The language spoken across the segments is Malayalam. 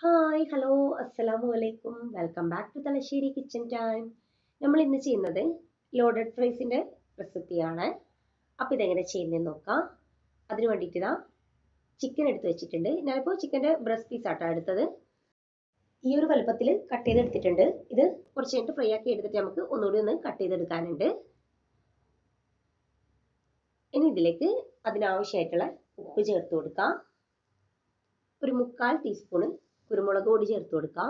ഹായ് ഹലോ അസ്സലാമു അലൈക്കും welcome back to Thalassery kitchen time. നമ്മൾ ഇന്ന് ചെയ്യുന്നത് ലോഡഡ് ഫ്രൈസിൻ്റെ റെസിപ്പിയാണ്. അപ്പോൾ ഇതെങ്ങനെ ചെയ്യുന്നതെന്ന് നോക്കാം. അതിന് വേണ്ടിയിട്ട് ഇതാ ചിക്കൻ എടുത്ത് വെച്ചിട്ടുണ്ട്. ഞാനിപ്പോൾ ചിക്കൻ്റെ ബ്രസ്റ്റ് പീസ് ആട്ടോ എടുത്തത്. ഈ ഒരു വലുപ്പത്തിൽ കട്ട് ചെയ്തെടുത്തിട്ടുണ്ട്. ഇത് കുറച്ച് കഴിഞ്ഞിട്ട് ഫ്രൈ ആക്കി എടുത്തിട്ട് നമുക്ക് ഒന്നുകൂടി ഒന്ന് കട്ട് ചെയ്തെടുക്കാനുണ്ട്. ഇനി ഇതിലേക്ക് അതിനാവശ്യമായിട്ടുള്ള ഉപ്പ് ചേർത്ത് കൊടുക്കാം. ഒരു 1/4 ടീസ്പൂണ് കുരുമുളക് പൊടി ചേർത്ത് കൊടുക്കാം.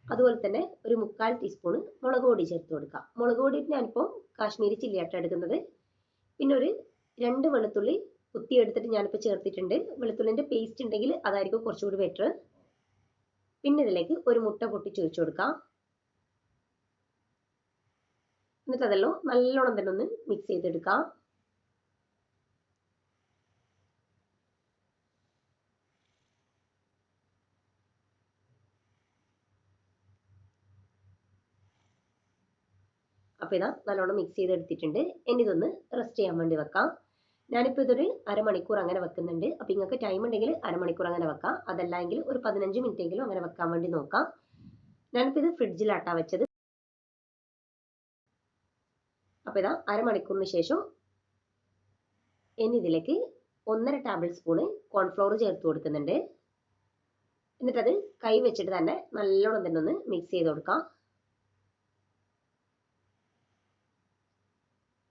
അതുപോലെ തന്നെ ഒരു 1/4 ടീസ്പൂണ് മുളക് പൊടി ചേർത്ത് കൊടുക്കാം. മുളക് പൊടി ഞാനിപ്പോൾ കാശ്മീരി ചില്ലിയാട്ടം എടുക്കുന്നത്. പിന്നെ ഒരു 2 വെളുത്തുള്ളി കുത്തി എടുത്തിട്ട് ഞാനിപ്പോൾ ചേർത്തിട്ടുണ്ട്. വെളുത്തുള്ളിൻ്റെ പേസ്റ്റ് ഉണ്ടെങ്കിൽ അതായിരിക്കും കുറച്ചുകൂടി ബെറ്റർ. പിന്നെ ഇതിലേക്ക് ഒരു മുട്ട പൊട്ടിച്ച് ഒഴിച്ചു കൊടുക്കാം. എന്നിട്ട് അതെല്ലാം നല്ലോണം തന്നെ ഒന്ന് മിക്സ് ചെയ്തെടുക്കാം. അപ്പോൾ ഇതാ നല്ലോണം മിക്സ് ചെയ്തെടുത്തിട്ടുണ്ട്. ഇനി ഇതൊന്ന് റെസ്റ്റ് ചെയ്യാൻ വേണ്ടി വെക്കാം. ഞാനിപ്പോൾ ഇതൊരു അരമണിക്കൂർ അങ്ങനെ വെക്കുന്നുണ്ട്. അപ്പോൾ നിങ്ങൾക്ക് ടൈം ഉണ്ടെങ്കിൽ അരമണിക്കൂർ അങ്ങനെ വെക്കാം. അതല്ലെങ്കിൽ ഒരു 15 മിനിറ്റ് എങ്കിലും അങ്ങനെ വെക്കാൻ വേണ്ടി നോക്കാം. ഞാനിപ്പോൾ ഇത് ഫ്രിഡ്ജിലാട്ടാ വെച്ചത്. അപ്പോൾ ഇതാ അരമണിക്കൂറിന് ശേഷം ഇനി ഇതിലേക്ക് 1.5 ടേബിൾ സ്പൂണ് കോൺഫ്ലവർ ചേർത്ത് കൊടുക്കുന്നുണ്ട്. എന്നിട്ടത് കൈ വെച്ചിട്ട് തന്നെ നല്ലോണം തന്നെ ഒന്ന് മിക്സ് ചെയ്ത് കൊടുക്കാം.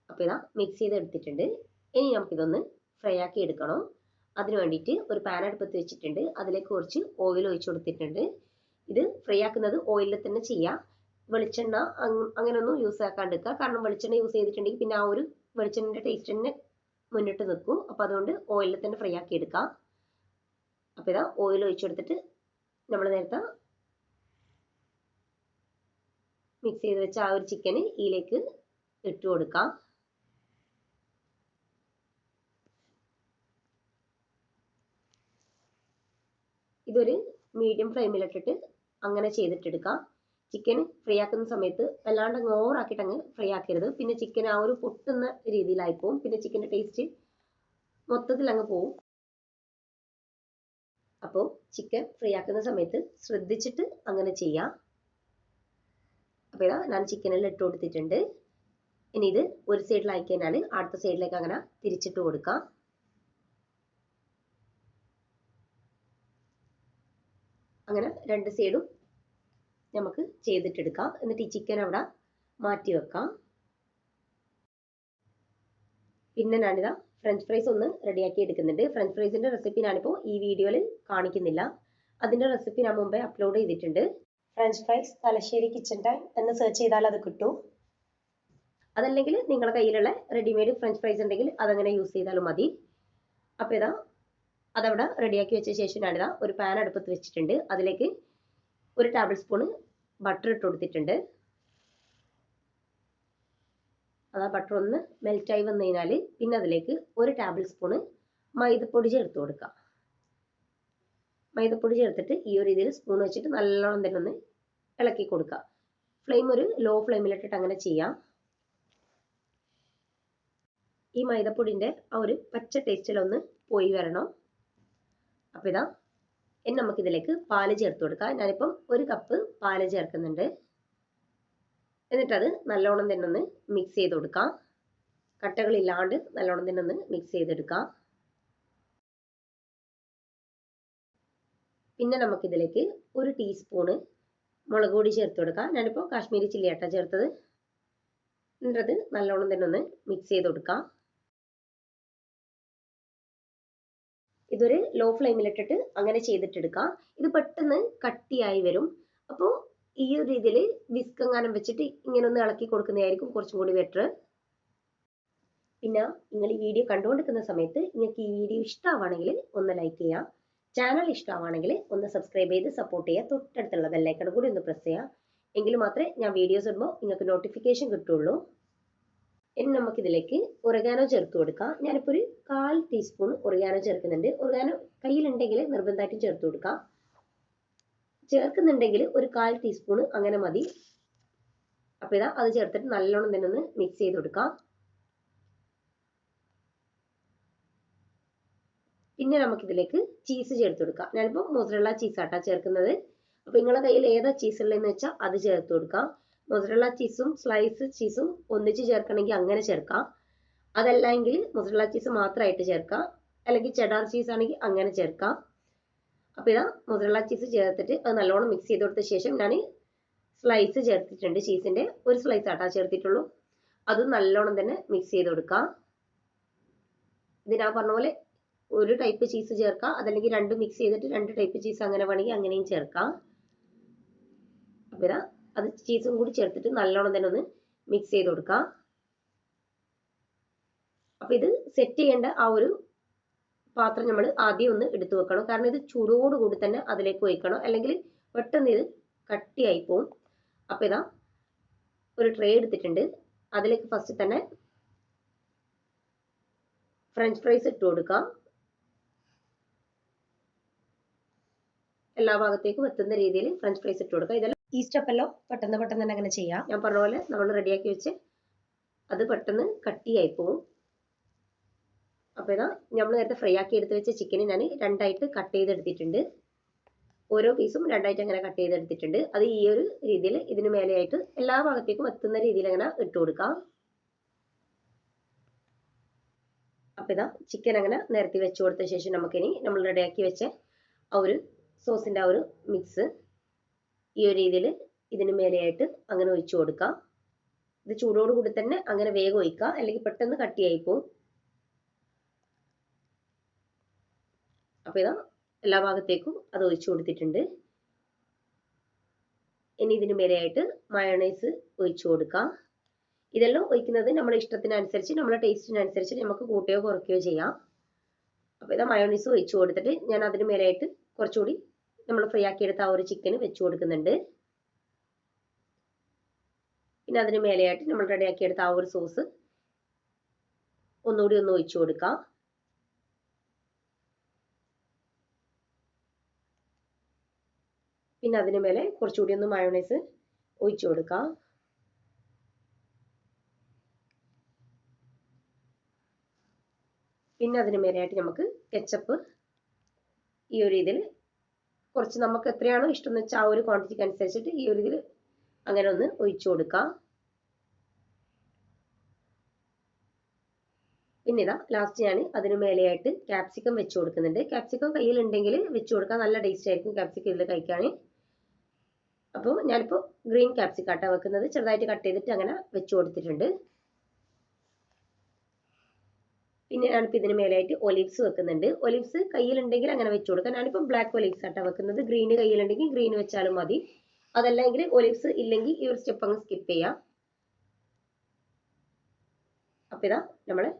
അപ്പോൾ ഇതാ മിക്സ് ചെയ്ത് എടുത്തിട്ടുണ്ട്. ഇനി നമുക്കിതൊന്ന് ഫ്രൈ ആക്കി എടുക്കണം. അതിന് വേണ്ടിയിട്ട് ഒരു പാൻ അടുപ്പത്ത് വെച്ചിട്ടുണ്ട്. അതിലേക്ക് കുറച്ച് ഓയിൽ ഒഴിച്ചു കൊടുത്തിട്ടുണ്ട്. ഇത് ഫ്രൈ ആക്കുന്നത് ഓയിലിൽ തന്നെ ചെയ്യാം. വെളിച്ചെണ്ണ അങ്ങനെയൊന്നും യൂസ് ആക്കാണ്ടിരിക്കുക. കാരണം വെളിച്ചെണ്ണ യൂസ് ചെയ്തിട്ടുണ്ടെങ്കിൽ പിന്നെ ആ ഒരു വെളിച്ചെണ്ണയുടെ ടേസ്റ്റ് തന്നെ മുന്നിട്ട് നിൽക്കും. അപ്പോൾ അതുകൊണ്ട് ഓയിലിൽ തന്നെ ഫ്രൈ ആക്കി എടുക്കാം. അപ്പോൾ ഇതാ ഓയിൽ ഒഴിച്ചു കൊടുത്തിട്ട് നമ്മൾ നേരത്തെ മിക്സ് ചെയ്ത് വെച്ച ആ ഒരു ചിക്കന് ഇതിലേക്ക് ഇട്ട് കൊടുക്കാം. ഇതൊരു മീഡിയം ഫ്ലെയിമിലിട്ടിട്ട് അങ്ങനെ ചെയ്തിട്ടെടുക്കാം. ചിക്കൻ ഫ്രൈ ആക്കുന്ന സമയത്ത് വല്ലാണ്ട് അങ്ങ് ഓവറാക്കിയിട്ട് അങ്ങ് ഫ്രൈ ആക്കരുത്. പിന്നെ ചിക്കൻ ആ ഒരു പൊട്ടുന്ന രീതിയിലായി പോവും. പിന്നെ ചിക്കൻ്റെ ടേസ്റ്റ് മൊത്തത്തിൽ അങ്ങ് പോവും. അപ്പോൾ ചിക്കൻ ഫ്രൈ ആക്കുന്ന സമയത്ത് ശ്രദ്ധിച്ചിട്ട് അങ്ങനെ ചെയ്യാം. അപ്പോൾ ഇതാ ഞാൻ ചിക്കനെല്ലാം ഇട്ട് കൊടുത്തിട്ടുണ്ട്. ഇനി ഇത് ഒരു സൈഡിലായി കഴിഞ്ഞാൽ അടുത്ത സൈഡിലേക്ക് അങ്ങനെ തിരിച്ചിട്ട് കൊടുക്കാം. അങ്ങനെ രണ്ട് സൈഡും നമുക്ക് ചെയ്തിട്ടെടുക്കാം. എന്നിട്ട് ഈ ചിക്കൻ അവിടെ മാറ്റി വെക്കാം. പിന്നെ ഞാനിതാ ഫ്രഞ്ച് ഫ്രൈസ് ഒന്ന് റെഡിയാക്കി എടുക്കുന്നുണ്ട്. ഫ്രഞ്ച് ഫ്രൈസിൻ്റെ റെസിപ്പി ഞാനിപ്പോൾ ഈ വീഡിയോയിൽ കാണിക്കുന്നില്ല. അതിൻ്റെ റെസിപ്പി ഞാൻ മുമ്പേ അപ്ലോഡ് ചെയ്തിട്ടുണ്ട്. French fries Thalassery kitchen time എന്ന് സെർച്ച് ചെയ്താൽ അത് കിട്ടും. അതല്ലെങ്കിൽ നിങ്ങളുടെ കയ്യിലുള്ള റെഡിമെയ്ഡ് ഫ്രഞ്ച് ഫ്രൈസ് ഉണ്ടെങ്കിൽ അതങ്ങനെ യൂസ് ചെയ്താലും മതി. അപ്പോൾ ഇതാ അതവിടെ റെഡിയാക്കി വെച്ച ശേഷം ഞാനിതാ ഒരു പാൻ അടുപ്പത്ത് വെച്ചിട്ടുണ്ട്. അതിലേക്ക് ഒരു ടേബിൾ സ്പൂണ് ബട്ടർ ഇട്ട് കൊടുത്തിട്ടുണ്ട്. ആ ബട്ടർ ഒന്ന് മെൽറ്റായി വന്നു കഴിഞ്ഞാൽ പിന്നെ അതിലേക്ക് ഒരു ടേബിൾ സ്പൂണ് മൈദപ്പൊടി ചേർത്ത് കൊടുക്കാം. മൈദപ്പൊടി ചേർത്തിട്ട് ഈ ഒരു രീതിയിൽ സ്പൂൺ വെച്ചിട്ട് നല്ലോണം തന്നെ ഒന്ന് ഇളക്കി കൊടുക്കുക. ഫ്ലെയിം ഒരു ലോ ഫ്ലെയിമിലിട്ടിട്ട് അങ്ങനെ ചെയ്യാം. ഈ മൈദപ്പൊടിൻ്റെ ആ ഒരു പച്ച ടേസ്റ്റിലൊന്ന് പോയി വരണം. അപ്പോൾ ഇതാ ഇനി നമുക്കിതിലേക്ക് പാല് ചേർത്ത് കൊടുക്കാം. ഞാനിപ്പം 1 കപ്പ് പാല് ചേർക്കുന്നുണ്ട്. എന്നിട്ടത് നല്ലോണം തന്നെ ഒന്ന് മിക്സ് ചെയ്ത് കൊടുക്കാം. കട്ടകളില്ലാണ്ട് നല്ലോണം തന്നെ ഒന്ന് മിക്സ് ചെയ്തെടുക്കാം. പിന്നെ നമുക്കിതിലേക്ക് 1 ടീസ്പൂണ് മുളക് പൊടി ചേർത്ത് കൊടുക്കാം. ഞാനിപ്പോൾ കാശ്മീരി ചില്ലിയാട്ടാ ചേർത്തത്. എന്നിട്ടത് നല്ലോണം തന്നെ ഒന്ന് മിക്സ് ചെയ്ത് കൊടുക്കാം. ഇതൊരു ലോ ഫ്ലെയിമിലിട്ടിട്ട് അങ്ങനെ ചെയ്തിട്ടെടുക്കാം. ഇത് പെട്ടെന്ന് കട്ടിയായി വരും. അപ്പോൾ ഈ ഒരു രീതിയിൽ വിസ്ക് എങ്ങാനും വെച്ചിട്ട് ഇങ്ങനെ ഒന്ന് ഇളക്കി കൊടുക്കുന്നതായിരിക്കും കുറച്ചും കൂടി ബെറ്റർ. പിന്നെ നിങ്ങൾ ഈ വീഡിയോ കണ്ടുകൊണ്ടിരിക്കുന്ന സമയത്ത് നിങ്ങൾക്ക് ഈ വീഡിയോ ഇഷ്ടമാണെങ്കിൽ ഒന്ന് ലൈക്ക് ചെയ്യാം. ചാനൽ ഇഷ്ടമാണെങ്കിൽ ഒന്ന് സബ്സ്ക്രൈബ് ചെയ്ത് സപ്പോർട്ട് ചെയ്യുക. തൊട്ടടുത്തുള്ള ബെല്ലൈക്കൺ കൂടി ഒന്ന് പ്രസ് ചെയ്യുക. എങ്കിൽ മാത്രമേ ഞാൻ വീഡിയോസ് ഇടുമ്പോൾ നിങ്ങൾക്ക് നോട്ടിഫിക്കേഷൻ കിട്ടുള്ളൂ. ഇനി നമുക്കിതിലേക്ക് ഒറിഗാനോ ചേർത്ത് കൊടുക്കാം. ഞാനിപ്പോൾ ഒരു 1/4 ടീസ്പൂൺ ഒറിഗാനോ ചേർക്കുന്നുണ്ട്. ഒറിഗാനോ കയ്യിലുണ്ടെങ്കിൽ നിർബന്ധമായിട്ടും ചേർത്ത് കൊടുക്കാം. ചേർക്കുന്നുണ്ടെങ്കിൽ ഒരു 1/4 ടീസ്പൂൺ അങ്ങനെ മതി. അപ്പോൾ ഇതാ അത് ചേർത്തിട്ട് നല്ലോണം തന്നെ ഒന്ന് മിക്സ് ചെയ്ത് കൊടുക്കാം. പിന്നെ നമുക്കിതിലേക്ക് ചീസ് ചേർത്ത് കൊടുക്കാം. ഞാനിപ്പോൾ മൊസറല്ല ചീസാട്ടാ ചേർക്കുന്നത്. അപ്പോൾ നിങ്ങളുടെ കയ്യിൽ ഏതാ ചീസ് ഉള്ളതെന്ന് വെച്ചാൽ അത് ചേർത്ത് കൊടുക്കാം. മൊസറല്ല ചീസും സ്ലൈസ് ചീസും ഒന്നിച്ച് ചേർക്കണമെങ്കിൽ അങ്ങനെ ചേർക്കാം. അതല്ലെങ്കിൽ മൊസറല്ല ചീസ് മാത്രമായിട്ട് ചേർക്കാം. അല്ലെങ്കിൽ ചെഡാർ ചീസ് ആണെങ്കിൽ അങ്ങനെ ചേർക്കാം. അപ്പോൾ ഇതാ മൊസറല്ല ചീസ് ചേർത്തിട്ട് അത് നല്ലോണം മിക്സ് ചെയ്ത് കൊടുത്ത ശേഷം ഞാൻ സ്ലൈസ് ചേർത്തിട്ടുണ്ട്. ചീസിൻ്റെ ഒരു സ്ലൈസ് ആട്ടാ ചേർത്തിട്ടുള്ളൂ. അത് നല്ലോണം തന്നെ മിക്സ് ചെയ്ത് കൊടുക്കാം. ഇത് ഞാൻ പറഞ്ഞ പോലെ ഒരു ടൈപ്പ് ചീസ് ചേർക്കാം. അതല്ലെങ്കിൽ രണ്ട് മിക്സ് ചെയ്തിട്ട് രണ്ട് ടൈപ്പ് ചീസ് അങ്ങനെ വേണമെങ്കിൽ അങ്ങനെയും ചേർക്കാം. അപ്പോൾ ഇതാ അത് ചീസും കൂടി ചേർത്തിട്ട് നല്ലോണം തന്നെ ഒന്ന് മിക്സ് ചെയ്ത് കൊടുക്കാം. അപ്പോൾ ഇത് സെറ്റ് ചെയ്യേണ്ട ആ ഒരു പാത്രം നമ്മൾ ആദ്യം ഒന്ന് എടുത്തു വെക്കണം. കാരണം ഇത് ചൂടോടുകൂടി തന്നെ അതിലേക്ക് ഒഴിക്കണം. അല്ലെങ്കിൽ പെട്ടെന്ന് ഇത് കട്ടിയായി പോവും. അപ്പോൾ ഇതാ ഒരു ട്രേ എടുത്തിട്ടുണ്ട്. അതിലേക്ക് ഫസ്റ്റ് തന്നെ ഫ്രഞ്ച് ഫ്രൈസ് ഇട്ട് കൊടുക്കാം. എല്ലാ ഭാഗത്തേക്കും എത്തുന്ന രീതിയിൽ ഫ്രഞ്ച് ഫ്രൈസ് ഇട്ട് കൊടുക്കുക. ഇതെല്ലാം ഈ സ്റ്റെപ്പെല്ലാം പെട്ടെന്ന് തന്നെ അങ്ങനെ ചെയ്യാം. ഞാൻ പറഞ്ഞ പോലെ നമ്മൾ റെഡിയാക്കി വെച്ച് അത് പെട്ടെന്ന് കട്ടിയായി പോവും. അപ്പോൾ ഇതാ നമ്മൾ നേരത്തെ ഫ്രൈ ആക്കി എടുത്ത് വെച്ച ചിക്കന് ഞാൻ രണ്ടായിട്ട് കട്ട് ചെയ്തെടുത്തിട്ടുണ്ട്. ഓരോ പീസും രണ്ടായിട്ട് അങ്ങനെ കട്ട് ചെയ്തെടുത്തിട്ടുണ്ട്. അത് ഈ ഒരു രീതിയിൽ ഇതിന് മേലെയായിട്ട് എല്ലാ ഭാഗത്തേക്കും എത്തുന്ന രീതിയിൽ അങ്ങനെ ഇട്ട് കൊടുക്കാം. അപ്പോൾ ഇതാ ചിക്കൻ അങ്ങനെ നിരത്തി വെച്ച് കൊടുത്ത ശേഷം നമുക്കിനി നമ്മൾ റെഡിയാക്കി വെച്ച ആ ഒരു സോസിൻ്റെ ആ ഒരു മിക്സ് ഈ ഒരു രീതിയിൽ ഇതിന് മേലെയായിട്ട് അങ്ങനെ ഒഴിച്ചു കൊടുക്കാം. ഇത് ചൂടോടുകൂടി തന്നെ അങ്ങനെ വേഗം ഒഴിക്കുക, അല്ലെങ്കിൽ പെട്ടെന്ന് കട്ടിയായി പോകും. അപ്പോൾ ഇതാ എല്ലാ ഭാഗത്തേക്കും അത് ഒഴിച്ചു കൊടുത്തിട്ടുണ്ട്. ഇനി ഇതിന് മേലെയായിട്ട് മയോണൈസ് ഒഴിച്ചു കൊടുക്കാം. ഇതെല്ലാം ഒഴിക്കുന്നത് നമ്മുടെ ഇഷ്ടത്തിനനുസരിച്ച്, നമ്മുടെ ടേസ്റ്റിനനുസരിച്ച് നമുക്ക് കൂട്ടുകയോ കുറയ്ക്കുകയോ ചെയ്യാം. അപ്പോൾ ഇതാ മയോണൈസ് ഒഴിച്ചു കൊടുത്തിട്ട് ഞാൻ അതിന് മേലെയായിട്ട് കുറച്ചുകൂടി നമ്മൾ ഫ്രൈ ആക്കിയെടുത്ത ആ ഒരു ചിക്കന് വെച്ച് കൊടുക്കുന്നുണ്ട്. പിന്നെ അതിന് മേലെയായിട്ട് നമ്മൾ റെഡിയാക്കിയെടുത്ത ആ ഒരു സോസ് ഒന്നുകൂടി ഒന്ന് ഒഴിച്ചു കൊടുക്കാം. പിന്നെ അതിന് മേലെ കുറച്ചുകൂടി ഒന്ന് മയോണൈസ് ഒഴിച്ചു കൊടുക്കാം. പിന്നെ അതിന് മേലെയായിട്ട് നമുക്ക് കെച്ചപ്പ് ഈ ഒരു ഇതിൽ കുറച്ച് നമുക്ക് എത്രയാണോ ഇഷ്ടം എന്ന് വെച്ചാൽ ആ ഒരു ക്വാണ്ടിറ്റിക്ക് അനുസരിച്ചിട്ട് ഈ ഒരു ഇതിൽ അങ്ങനെ ഒന്ന് ഒഴിച്ചു കൊടുക്കാം. പിന്നെ ഇതാ ലാസ്റ്റ് ഞാൻ അതിന് മേലെയായിട്ട് ക്യാപ്സിക്കം വെച്ച് കൊടുക്കുന്നുണ്ട്. ക്യാപ്സിക്കം കയ്യിലുണ്ടെങ്കിൽ വെച്ച് കൊടുക്കാം, നല്ല ടേസ്റ്റ് ആയിരിക്കും ക്യാപ്സിക്കം ഇതിൽ കഴിക്കാൻ. അപ്പോൾ ഞാനിപ്പോൾ ഗ്രീൻ ക്യാപ്സിക്കാട്ടാണ് വെക്കുന്നത്. ചെറുതായിട്ട് കട്ട് ചെയ്തിട്ട് അങ്ങനെ വെച്ച് കൊടുത്തിട്ടുണ്ട്. പിന്നെ ഞാനിപ്പോൾ ഇതിന് മേലെയായിട്ട് ഒലിവ്സ് വെക്കുന്നുണ്ട്. ഒലിവ്സ് കയ്യിലുണ്ടെങ്കിൽ അങ്ങനെ വെച്ച് കൊടുക്കാം. ഞാനിപ്പോൾ ബ്ലാക്ക് ഒലിവ്സ് ആട്ടാണ് വെക്കുന്നത്. ഗ്രീന് കയ്യിലുണ്ടെങ്കിൽ ഗ്രീൻ വെച്ചാലും മതി. അതല്ലെങ്കിൽ ഒലിവ്സ് ഇല്ലെങ്കിൽ ഈ ഒരു സ്റ്റെപ്പ് അങ്ങ് സ്കിപ്പ് ചെയ്യാം. അപ്പോൾ ഇതാ നമ്മളെ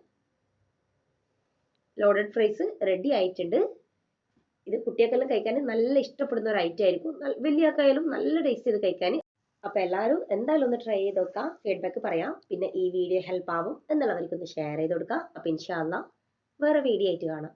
ലോഡഡ് ഫ്രൈസ് റെഡി ആയിട്ടുണ്ട്. ഇത് കുട്ടികൾക്കെല്ലാം കഴിക്കാൻ നല്ല ഇഷ്ടപ്പെടുന്ന ഒരു ഐറ്റം ആയിരിക്കും. വലിയ ആൾക്കായാലും നല്ല ടേസ്റ്റ് ചെയ്ത് കഴിക്കാൻ. അപ്പോൾ എല്ലാവരും എന്തായാലും ഒന്ന് ട്രൈ ചെയ്ത് നോക്കാം, ഫീഡ്ബാക്ക് പറയാം. പിന്നെ ഈ വീഡിയോ ഹെൽപ്പ് ആവും എന്നുള്ളവർക്കൊന്ന് ഷെയർ ചെയ്ത് കൊടുക്കാം. അപ്പോൾ ഇൻഷാ അല്ലാഹ് വേറെ വീഡിയോ ആയിട്ട് കാണാം.